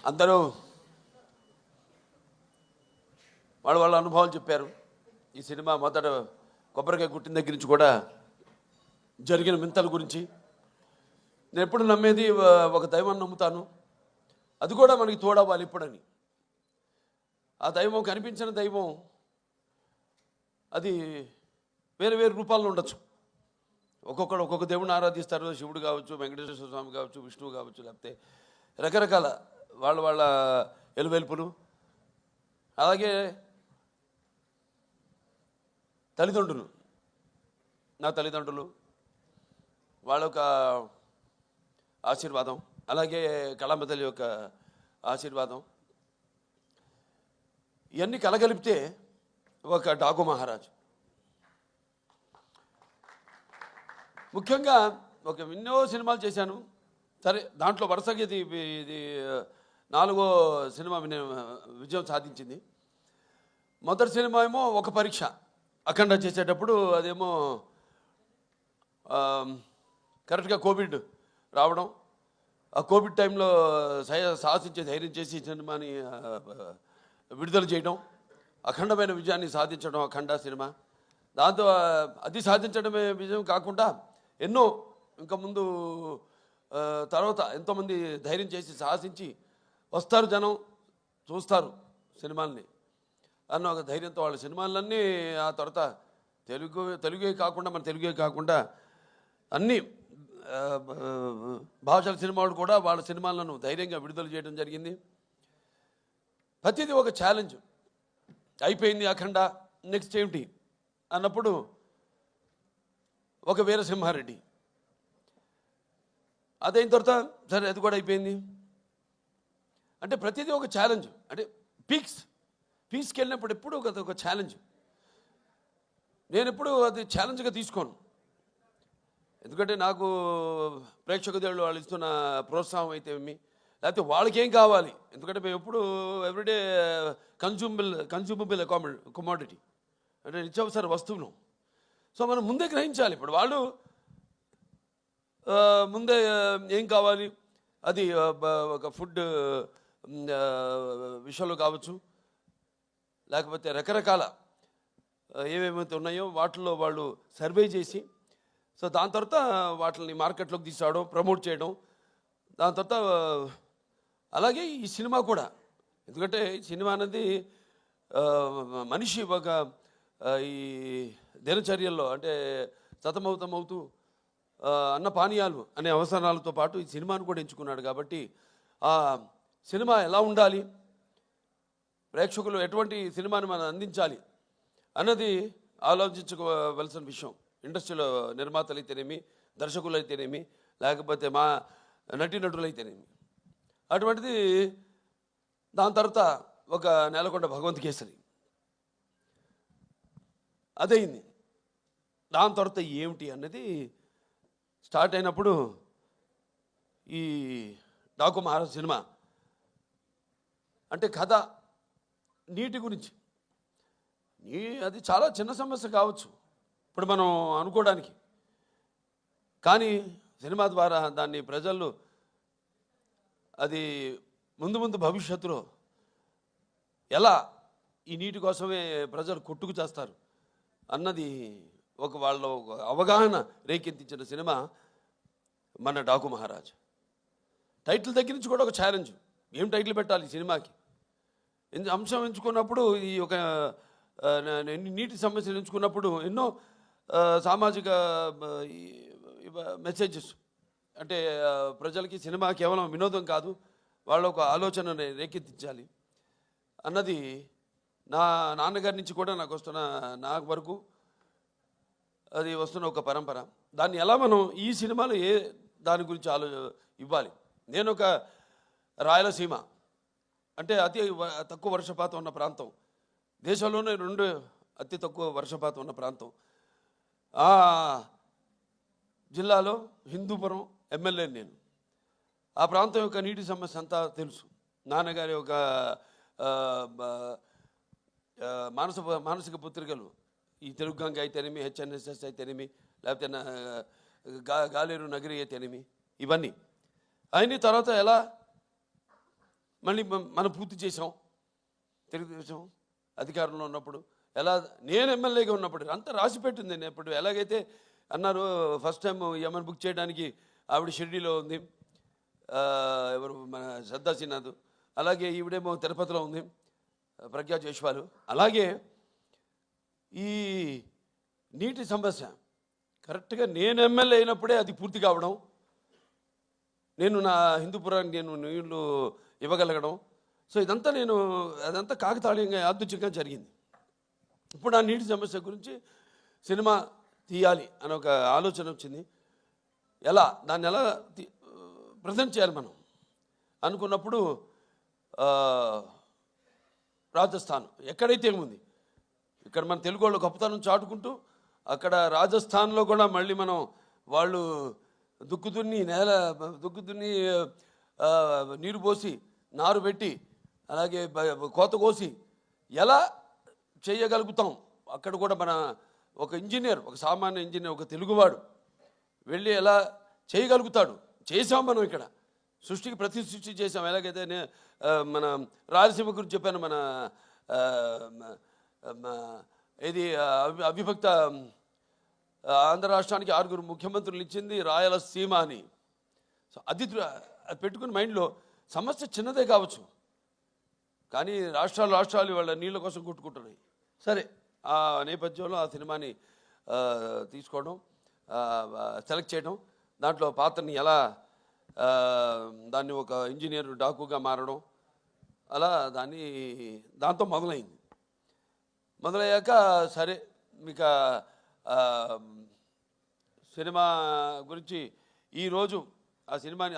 అందరూ వాళ్ళ అనుభవాలు చెప్పారు. ఈ సినిమా మొదట కొబ్బరికాయ కుట్టిన దగ్గర నుంచి కూడా జరిగిన వింతల గురించి. నేను ఎప్పుడు నమ్మేది ఒక దైవాన్ని నమ్ముతాను, అది కూడా మనకి తోడవ్వాలి ఇప్పుడని. ఆ దైవం కనిపించిన దైవం అది వేరే వేరే రూపాల్లో ఉండొచ్చు. ఒక్కొక్కడు ఒక్కొక్క దేవుడిని ఆరాధిస్తారు. శివుడు కావచ్చు, వెంకటేశ్వర స్వామి కావచ్చు, విష్ణువు కావచ్చు, లేకపోతే రకరకాల వాళ్ళ ఎలువెలుపులు. అలాగే తల్లిదండ్రులు, నా తల్లిదండ్రులు వాళ్ళ యొక్క ఆశీర్వాదం, అలాగే కళాంబ తల్లి యొక్క ఆశీర్వాదం, ఇవన్నీ కలగలిపితే ఒక డాకు మహారాజు. ముఖ్యంగా ఎన్నో సినిమాలు చేశాను. సరే, దాంట్లో వరుసగా ఇది 4వ సినిమా విజయం సాధించింది. మొదటి సినిమా ఏమో ఒక పరీక్ష, అఖండ చేసేటప్పుడు అదేమో కరెక్ట్గా కోవిడ్ రావడం. ఆ కోవిడ్ టైంలో సాహసించే ధైర్యం చేసి సినిమాని విడుదల చేయడం, అఖండమైన విజయాన్ని సాధించడం అఖండ సినిమా. దాంతో అది సాధించడమే విజయం కాకుండా ఎన్నో ఇంకా ముందు తర్వాత ఎంతోమంది ధైర్యం చేసి సాహసించి వస్తారు, జనం చూస్తారు సినిమాల్ని అన్న ఒక ధైర్యంతో వాళ్ళ సినిమాలన్నీ ఆ తర్వాత తెలుగే కాకుండా అన్ని భాషల సినిమాలు కూడా వాళ్ళ సినిమాలను ధైర్యంగా విడుదల చేయడం జరిగింది. ప్రతిదీ ఒక ఛాలెంజ్. అయిపోయింది అఖండ, నెక్స్ట్ ఏమిటి అన్నప్పుడు ఒక వీరసింహారెడ్డి, అదైన తర్వాత సరే అది కూడా అయిపోయింది. అంటే ప్రతిదీ ఒక ఛాలెంజ్. అంటే పీక్స్కి వెళ్ళినప్పుడు ఎప్పుడు ఒక ఛాలెంజ్. నేను ఎప్పుడు అది ఛాలెంజ్గా తీసుకోను. ఎందుకంటే నాకు ప్రేక్షక దేవుళ్ళు వాళ్ళు ఇస్తున్న ప్రోత్సాహం అయితే లేకపోతే వాళ్ళకేం కావాలి. ఎందుకంటే మేము ఎప్పుడు ఎవ్రీడే కన్జ్యూమబుల్ కమోడిటీ, అంటే నిత్యావసర వస్తువులు. సో మనం ముందే గ్రహించాలి. ఇప్పుడు వాళ్ళు ముందే ఏం కావాలి, అది ఒక ఫుడ్ విషయంలో కావచ్చు, లేకపోతే రకరకాల ఏమేమైతే ఉన్నాయో వాటిల్లో వాళ్ళు సర్వే చేసి, సో దాని తర్వాత వాటిని మార్కెట్లోకి తీసుకురావడం, ప్రమోట్ చేయడం. దాని తర్వాత అలాగే ఈ సినిమా కూడా, ఎందుకంటే ఈ సినిమా అనేది మనిషి ఒక ఈ దినచర్యల్లో అంటే సతమవుతూ అన్న పానీయాలు అనే అవసరాలతో పాటు ఈ సినిమాను కూడా ఎంచుకున్నాడు. కాబట్టి ఆ సినిమా ఎలా ఉండాలి, ప్రేక్షకులు ఎటువంటి సినిమాని మనం అందించాలి అన్నది ఆలోచించుకోవలసిన విషయం. ఇండస్ట్రీలో నిర్మాతలు అయితేనేమి, దర్శకులు అయితేనేమి, లేకపోతే మా నటీనటులు అయితేనేమి. అటువంటిది దాని తర్వాత ఒక నేలకొండ భగవంత్ కేసరి అదయింది. దాని తర్వాత ఏమిటి అన్నది స్టార్ట్ అయినప్పుడు ఈ డాకు మహారాజ్ సినిమా అంటే కథ నీటి గురించి. అది చాలా చిన్న సమస్య కావచ్చు ఇప్పుడు మనం అనుకోవడానికి, కానీ సినిమా ద్వారా దాన్ని ప్రజలు అది ముందు భవిష్యత్తులో ఎలా ఈ నీటి కోసమే ప్రజలు కొట్టుకు చేస్తారు అన్నది వాళ్ళ అవగాహన రేకెత్తించిన సినిమా మన డాకు మహారాజ్. టైటిల్ దగ్గర నుంచి కూడా ఒక ఛాలెంజ్, ఏం టైటిల్ పెట్టాలి ఈ సినిమాకి. అంశం ఎంచుకున్నప్పుడు ఈ ఒక నీటి సమస్యలు ఎంచుకున్నప్పుడు ఎన్నో సామాజిక మెసేజెస్, అంటే ప్రజలకి సినిమా కేవలం వినోదం కాదు, వాళ్ళ ఒక ఆలోచన రేకెత్తించాలి అన్నది నా నాన్నగారి నుంచి కూడా నాకు వరకు అది వస్తున్న ఒక పరంపర. దాన్ని ఎలా మనం ఈ సినిమాలో దాని గురించి ఇవ్వాలి. నేను ఒక రాయలసీమ అంటే అతి తక్కువ వర్షపాతం ఉన్న ప్రాంతం, దేశంలోనే 2 అతి తక్కువ వర్షపాతం ఉన్న ప్రాంతం. ఆ జిల్లాలో హిందూపురం ఎమ్మెల్యే నేను. ఆ ప్రాంతం యొక్క నీటి సమస్య అంతా తెలుసు. నాన్నగారి ఒక మానసిక పుత్రికలు, ఈ తెలుగు గంగ అయితేనేమి, హెచ్ఎన్ఎస్ఎస్ అయితేనేమి, లేకపోతే గాలేరు నగరి అయితేనేమి, ఇవన్నీ అయిన తర్వాత ఎలా మళ్ళీ మనం పూర్తి చేసాం. తెలుగుదేశం అధికారంలో ఉన్నప్పుడు ఎలా, నేను ఎమ్మెల్యేగా ఉన్నప్పుడు అంతా రాసి పెట్టింది. నేను ఇప్పుడు ఎలాగైతే అన్నారు ఫస్ట్ టైం యమన్ బుక్ చేయడానికి ఆవిడ షిరిడీలో ఉంది, ఎవరు మన శ్రద్ధా శ్రీనాథ్, అలాగే ఈవిడేమో తిరుపతిలో ఉంది ప్రజ్ఞా జైస్వాల్. అలాగే ఈ నీటి సమస్య కరెక్ట్గా నేను ఎమ్మెల్యే అయినప్పుడే అది పూర్తి కావడం, నేను నా హిందూపురానికి నేను నీళ్లు ఇవ్వగలగడం. సో ఇదంతా అదంతా కాకతాళీయంగా యాదృచ్ఛికంగా జరిగింది. ఇప్పుడు ఆ నీటి సమస్య గురించి సినిమా తీయాలి అని ఒక ఆలోచన వచ్చింది. దాన్ని ఎలా ప్రజెంట్ చేయాలి మనం అనుకున్నప్పుడు రాజస్థాన్ ఎక్కడైతే ఏముంది, ఇక్కడ మన తెలుగు వాళ్ళు గొప్పతనం చాటుకుంటూ అక్కడ రాజస్థాన్లో కూడా మళ్ళీ మనం వాళ్ళు దుక్కు దున్ని నీరు పోసి నారు పెట్టి అలాగే కోత కోసి ఎలా చేయగలుగుతాం, అక్కడ కూడా మన ఒక ఇంజనీర్, ఒక సామాన్య ఇంజనీర్, ఒక తెలుగువాడు వెళ్ళి ఎలా చేయగలుగుతాడు. చేసాం మనం ఇక్కడ సృష్టికి ప్రతి సృష్టి చేసాం. ఎలాగైతే మన రాయలసీమ గురించి చెప్పాను, మన ఇది అవిభక్త ఆంధ్ర రాష్ట్రానికి 6 ముఖ్యమంత్రులు ఇచ్చింది రాయలసీమ అని. సో అది పెట్టుకుని మైండ్లో సమస్య చిన్నదే కావచ్చు, కానీ రాష్ట్రాలు వాళ్ళ నీళ్ళ కోసం కొట్టుకుంటున్నాయి. సరే, ఆ నేపథ్యంలో ఆ సినిమాని తీసుకోవడం, సెలెక్ట్ చేయడం, దాంట్లో పాత్రని ఎలా దాన్ని ఒక ఇంజనీర్ డాకుగా మారడం, అలా దాంతో మొదలయ్యాక సరే మీకు సినిమా గురించి ఈరోజు ఆ సినిమాని